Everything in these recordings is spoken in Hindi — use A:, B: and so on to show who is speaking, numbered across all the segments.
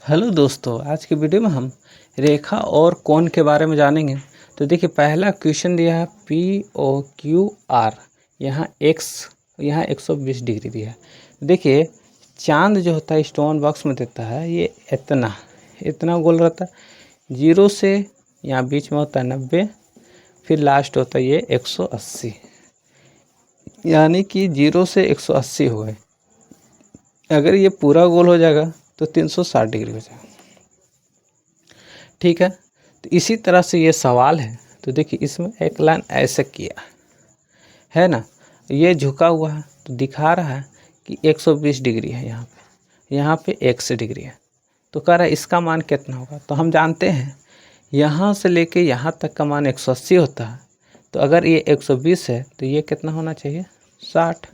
A: हेलो दोस्तों, आज की वीडियो में हम रेखा और कोण के बारे में जानेंगे। तो देखिए, पहला क्वेश्चन दिया है पी ओ क्यू आर, यहाँ एक्स, यहाँ 120 डिग्री दिया है। देखिए, चांद जो होता है स्टोन बॉक्स में देता है, ये इतना गोल रहता है। जीरो से यहाँ बीच में होता है 90, फिर लास्ट होता है ये 180, यानी कि 0 से 180 हो गए। अगर ये पूरा गोल हो जाएगा तो 360 डिग्री हो जाएगा। ठीक है, तो इसी तरह से ये सवाल है। तो देखिए, इसमें एक लाइन ऐसे किया है ना, ये झुका हुआ है तो दिखा रहा है कि 120 डिग्री है, यहाँ पे x डिग्री है। तो कह रहा है इसका मान कितना होगा। तो हम जानते हैं यहाँ से लेके यहाँ तक का मान 180 होता है। तो अगर ये 120 है तो ये कितना होना चाहिए, 60।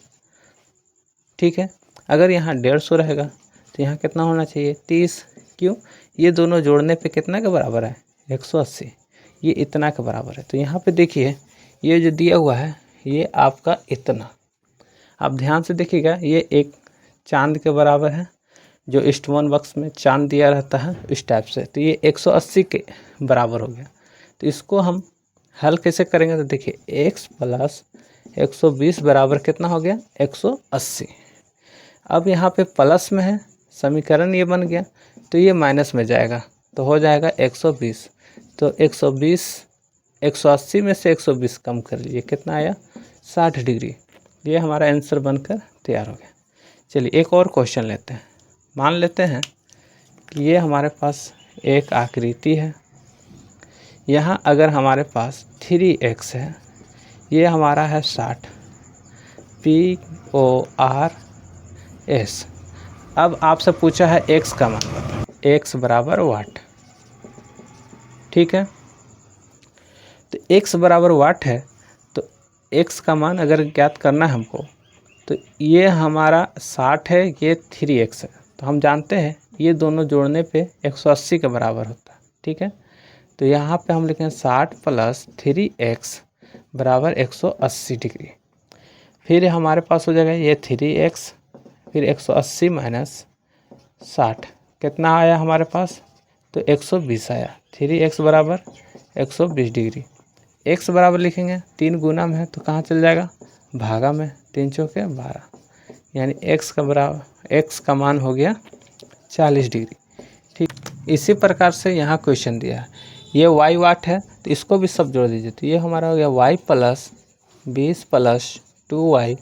A: ठीक है, अगर यहाँ 150 रहेगा तो यहाँ कितना होना चाहिए, 30। क्यों, ये दोनों जोड़ने पे कितना के बराबर है, 180। ये इतना के बराबर है। तो यहाँ पे देखिए, ये जो दिया हुआ है ये आपका इतना, आप ध्यान से देखिएगा, ये एक चांद के बराबर है। जो स्टोन बॉक्स में चांद दिया रहता है इस टाइप से, तो ये 180 के बराबर हो गया। तो इसको हम हल कैसे करेंगे, तो देखिए x प्लस 120 बराबर कितना हो गया, 180। अब यहाँ पे प्लस में है, समीकरण ये बन गया, तो ये माइनस में जाएगा तो हो जाएगा 120। तो 180 में से 120 कम कर लीजिए, कितना आया, 60 डिग्री। ये हमारा आंसर बनकर तैयार हो गया। चलिए एक और क्वेश्चन लेते हैं। मान लेते हैं कि ये हमारे पास एक आकृति है। यहाँ अगर हमारे पास 3x है, ये हमारा है 60, PORS। अब आपसे पूछा है x का मान बताओ, x बराबर वाट। ठीक है, तो x बराबर वाट है, तो x का मान अगर ज्ञात करना है हमको, तो ये हमारा 60 है, ये 3x है। तो हम जानते हैं ये दोनों जोड़ने पे 180 के बराबर होता है। ठीक है, तो यहाँ पे हम लिखें 60 प्लस 3x बराबर 180 डिग्री। फिर हमारे पास हो जाएगा ये 3x, फिर 180 माइनस 60 कितना आया हमारे पास, तो 120 आया। 3x बराबर 120 डिग्री। x बराबर लिखेंगे, 3 गुना में है तो कहाँ चल जाएगा, भागा में, 3 चौके 12, यानी x का बराबर x का मान हो गया 40 डिग्री। ठीक, इसी प्रकार से यहाँ क्वेश्चन दिया है, ये y वाट है तो इसको भी सब जोड़ दीजिए। तो ये हमारा हो गया y plus 20 plus 2y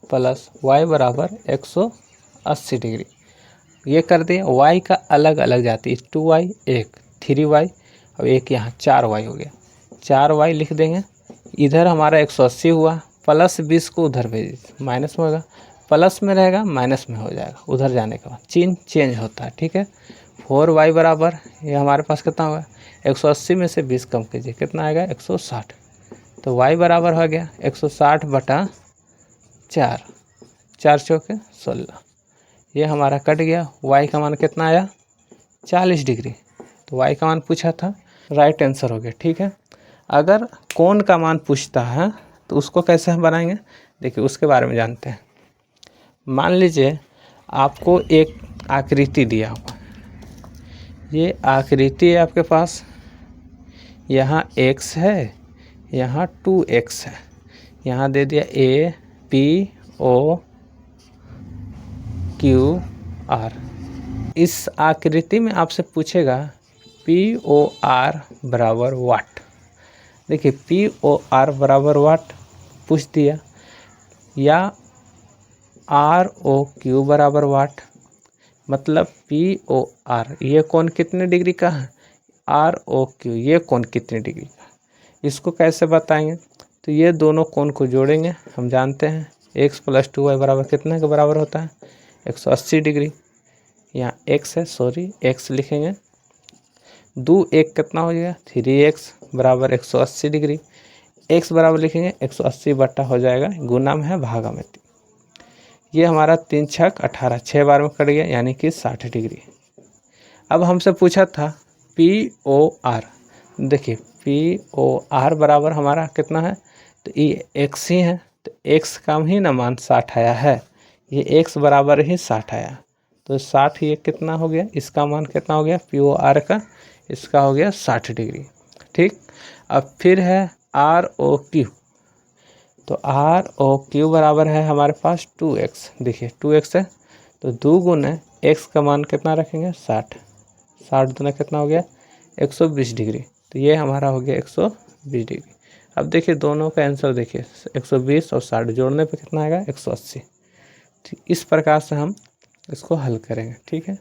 A: plus y बराबर 180 डिग्री। ये कर दें, y का अलग अलग जाती है, 2y, एक 3y और एक यहाँ 4y हो गया। 4y लिख देंगे, इधर हमारा 180 हुआ, प्लस 20 को उधर भेज दीजिए, माइनस में होगा, प्लस में रहेगा माइनस में हो जाएगा, उधर जाने के बाद चिन्ह चेंज होता है। ठीक है, 4y बराबर ये हमारे पास कितना होगा, 180 में से 20 कम कीजिए, कितना आएगा, 160। तो y बराबर हो गया 160 बटा 4, 4 चौके 16, ये हमारा कट गया। y का मान कितना आया, 40 डिग्री। तो y का मान पूछा था, राइट आंसर हो गया। ठीक है, अगर कोण का मान पूछता है तो उसको कैसे हम बनाएंगे, देखिए उसके बारे में जानते हैं। मान लीजिए आपको एक आकृति दिया हुआ, ये आकृति है आपके पास, यहाँ x है, यहाँ 2x है, यहाँ दे दिया APOQR। इस आकृति में आपसे पूछेगा POR बराबर वाट। देखिए POR बराबर वाट पूछ दिया, या ROQ बराबर वाट, मतलब POR ये कोण कितने डिग्री का है, ROQ ये कोण कितने डिग्री का, इसको कैसे बताएंगे। तो ये दोनों कोण को जोड़ेंगे, हम जानते हैं x प्लस 2y बराबर कितने के बराबर होता है, 180 डिग्री। यहाँ x है, सॉरी x लिखेंगे, 2 1 कितना हो जाएगा, 3x बराबर 180 डिग्री। x बराबर लिखेंगे 180 बट्टा हो जाएगा, गुना में है भागा में 3, ये हमारा 3 छक 18, 6 बार में कट गया, यानी कि 60 डिग्री। अब हमसे पूछा था POR, देखिए POR बराबर हमारा कितना है, तो ये x ही है, तो x का ही ना मान 60 आया है, ये x बराबर ही 60 आया। तो 60 ये कितना हो गया, इसका मान कितना हो गया POR का, इसका हो गया 60 डिग्री। ठीक, अब फिर है ROQ। तो ROQ बराबर है हमारे पास 2x। देखिए 2x है तो 2 गुना x का मान कितना रखेंगे 60, 60 गुना कितना हो गया 120 डिग्री। तो ये हमारा हो गया 120 डिग्री। अब देखिए दोनों का आंसर देखिए 120 और 60 जोड़ने पे कितना आएगा 180। ठीक, इस प्रकार से हम इसको हल करेंगे। ठीक है।